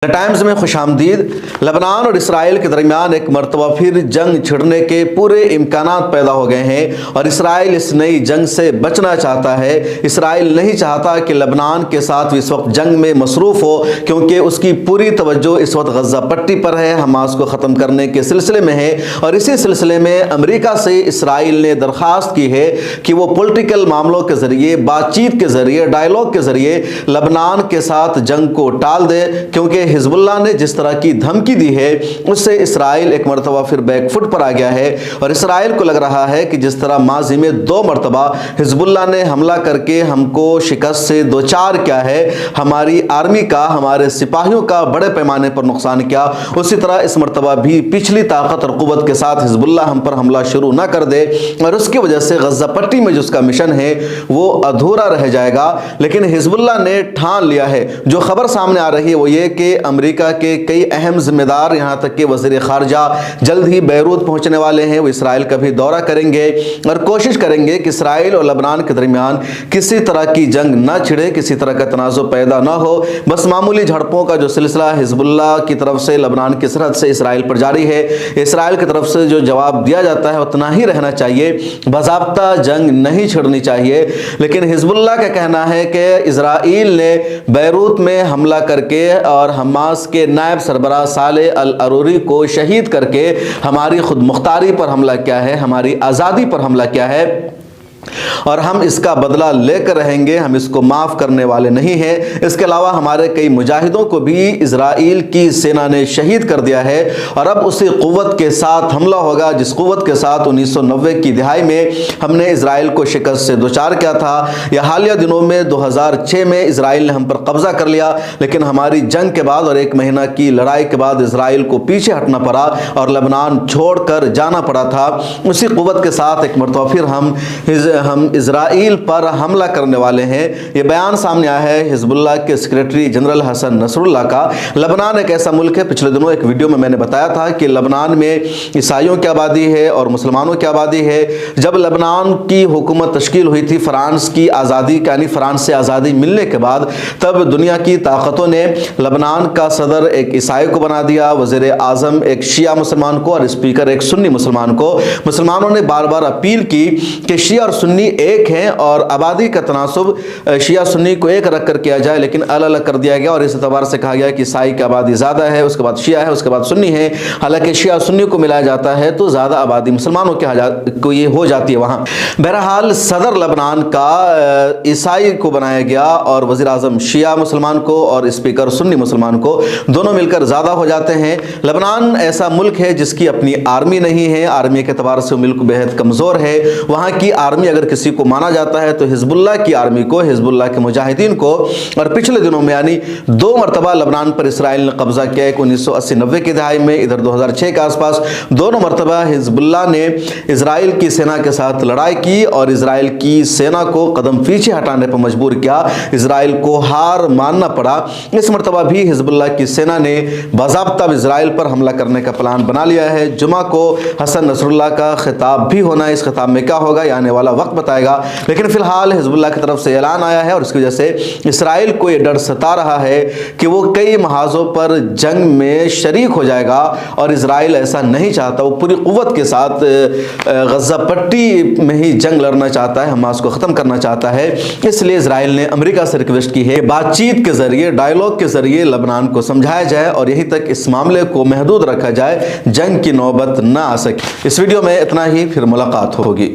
Times में खुश आमदीद। लबनान और इसराइल के दरमियान एक मरतबा फिर जंग छिड़ने के पूरे इम्कानात पैदा हो गए हैं और इसराइल इस नई जंग से बचना चाहता है। इसराइल नहीं चाहता कि लबनान के साथ इस वक्त जंग में मसरूफ़ हो, क्योंकि उसकी पूरी तवज्जो इस वक्त गज़ा पट्टी पर है, हमास को ख़त्म करने के सिलसिले में है। और इसी सिलसिले में अमेरिका से इसराइल ने दरख्वास्त की है कि वो पॉलिटिकल मामलों के ज़रिए, बातचीत के ज़रिए, डायलॉग के ज़रिए लबनान के साथ जंग को टाल दे, क्योंकि हिजबुल्लाह ने जिस तरह की धमकी दी है उससे इसराइल एक मरतबा फिर बैकफुट पर आ गया है। और इसराइल को लग रहा है कि जिस तरह माजी में 2 मरतबा हिजबुल्लाह ने हमला करके हमको शिकस्त से दो चार किया है, हमारी आर्मी का, हमारे सिपाहियों का बड़े पैमाने पर नुकसान किया, उसी तरह इस मरतबा भी पिछली ताकत और कुव्वत के साथ हिजबुल्लाह हम पर हमला शुरू ना कर दे और उसकी वजह से गज़ा पट्टी में जो उसका मिशन है वो अधूरा रह जाएगा। लेकिन हिजबुल्लाह ने ठान लिया है। जो खबर सामने आ रही है वो ये कि अमेरिका के कई अहम जिम्मेदार, यहाँ तक कि वज़ीर ख़ारजा जल्द ही बैरूत पहुँचने वाले हैं। वो इसराइल का भी दौरा करेंगे और कोशिश करेंगे कि इसराइल और लबनान के दरमियान किसी तरह की जंग ना छिड़े, किसी तरह का तनाज़ुर पैदा ना हो। बस मामूली झड़पों का जो सिलसिला हिजबुल्लाह की तरफ से लबनान की सरहद से इसराइल पर जारी है, इसराइल की तरफ से जो जवाब दिया जाता है उतना ही रहना चाहिए, बाज़ाब्ता जंग नहीं छिड़नी चाहिए। लेकिन हिजबुल्लाह का कहना है कि इसराइल ने बैरूत में हमला करके और हमास के नायब सरबराह सालेह अल अरूरी को शहीद करके हमारी खुद मुख्तारी पर हमला किया है, हमारी आज़ादी पर हमला किया है और हम इसका बदला लेकर रहेंगे, हम इसको माफ़ करने वाले नहीं हैं। इसके अलावा हमारे कई मुजाहिदों को भी इजराइल की सेना ने शहीद कर दिया है और अब उसी क़ुव्वत के साथ हमला होगा जिस क़ुव्वत के साथ 1990 की दिहाई में हमने इजराइल को शिकस्त से दोचार किया था। या हालिया दिनों में 2006 में इजराइल ने हम पर कब्ज़ा कर लिया, लेकिन हमारी जंग के बाद और 1 महीना की लड़ाई के बाद इजराइल को पीछे हटना पड़ा और लबनान छोड़ कर जाना पड़ा था। उसी क़ुव्वत के साथ एक मरतबा फिर हम इजराइल पर हमला करने वाले हैं। ये बयान सामने आया है हिजबुल्लाह के सेक्रेटरी जनरल हसन नसरुल्लाह का। लबनान एक ऐसा मुल्क है, पिछले दिनों एक वीडियो में मैंने बताया था कि लबनान में ईसाइयों की आबादी है और मुसलमानों की आबादी है। जब लबनान की हुकूमत तश्कील हुई थी फ्रांस की आज़ादी यानी फ्रांस से आज़ादी मिलने के बाद, तब दुनिया की ताकतों ने लबनान का सदर एक ईसाई को बना दिया, वज़ीर आज़म एक शिया मुसलमान को और स्पीकर एक सुन्नी मुसलमान को। मुसलमानों ने बार बार अपील की कि शिया और सुन्नी एक हैं और आबादी का तनासुब शिया सुन्नी को एक रख कर किया जाए, लेकिन अलग अलग कर दिया गया और इस एतबार से कहा गया कि ईसाई की आबादी ज़्यादा है, उसके बाद शिया है, उसके बाद सुन्नी है। हालांकि शिया सुन्नी को मिलाया जाता है तो ज़्यादा आबादी मुसलमानों को ये हो जाती है वहाँ। बहरहाल सदर लबनान का ईसाई को बनाया गया और वज़ीर आज़म शिया मुसलमान को और स्पीकर सुन्नी मुसलमान को, दोनों मिलकर ज़्यादा हो जाते हैं। लबनान ऐसा मुल्क है जिसकी अपनी आर्मी नहीं है, आर्मी के एतबार से मुल्क बेहद कमज़ोर है। वहाँ की आर्मी अगर किसी को माना जाता है तो हिजबुल्लाह की आर्मी को, हिजबुल्लाह के मुजाहिदीन को। और पिछले दिनों में यानी 2 मरतबा लबनान पर इसराइल ने कब्जा किया, एक 1980-90 की दहाई में, इधर 2006 के आसपास। दोनों मरतबा हिजबुल्लाह ने इसराइल की सेना के साथ लड़ाई की और इसराइल की सेना को कदम पीछे हटाने पर मजबूर किया, इसराइल को हार मानना पड़ा। इस मरतबा भी हिजबुल्लाह की सेना ने बाज़ाब्ता इसराइल पर हमला करने का प्लान बना लिया है। जुमा को हसन नसरुल्लाह का खिताब भी होना है, इस खिताब में क्या होगा ये आने वाला वक्त बताएगा। लेकिन फिलहाल हिजबुल्लाह की तरफ से ऐलान आया है और इसकी वजह से इसराइल को ये डर सता रहा है कि वो कई महाजों पर जंग में शरीक हो जाएगा और इसराइल ऐसा नहीं चाहता। वो पूरी कुव्वत के साथ गज़ा पट्टी में ही जंग लड़ना चाहता है, हमास को ख़त्म करना चाहता है। इसलिए इसराइल ने अमेरिका से रिक्वेस्ट की है कि बातचीत के ज़रिए, डायलॉग के ज़रिए लबनान को समझाया जाए और यहीं तक इस मामले को महदूद रखा जाए, जंग की नौबत ना आ सके। इस वीडियो में इतना ही, फिर मुलाकात होगी।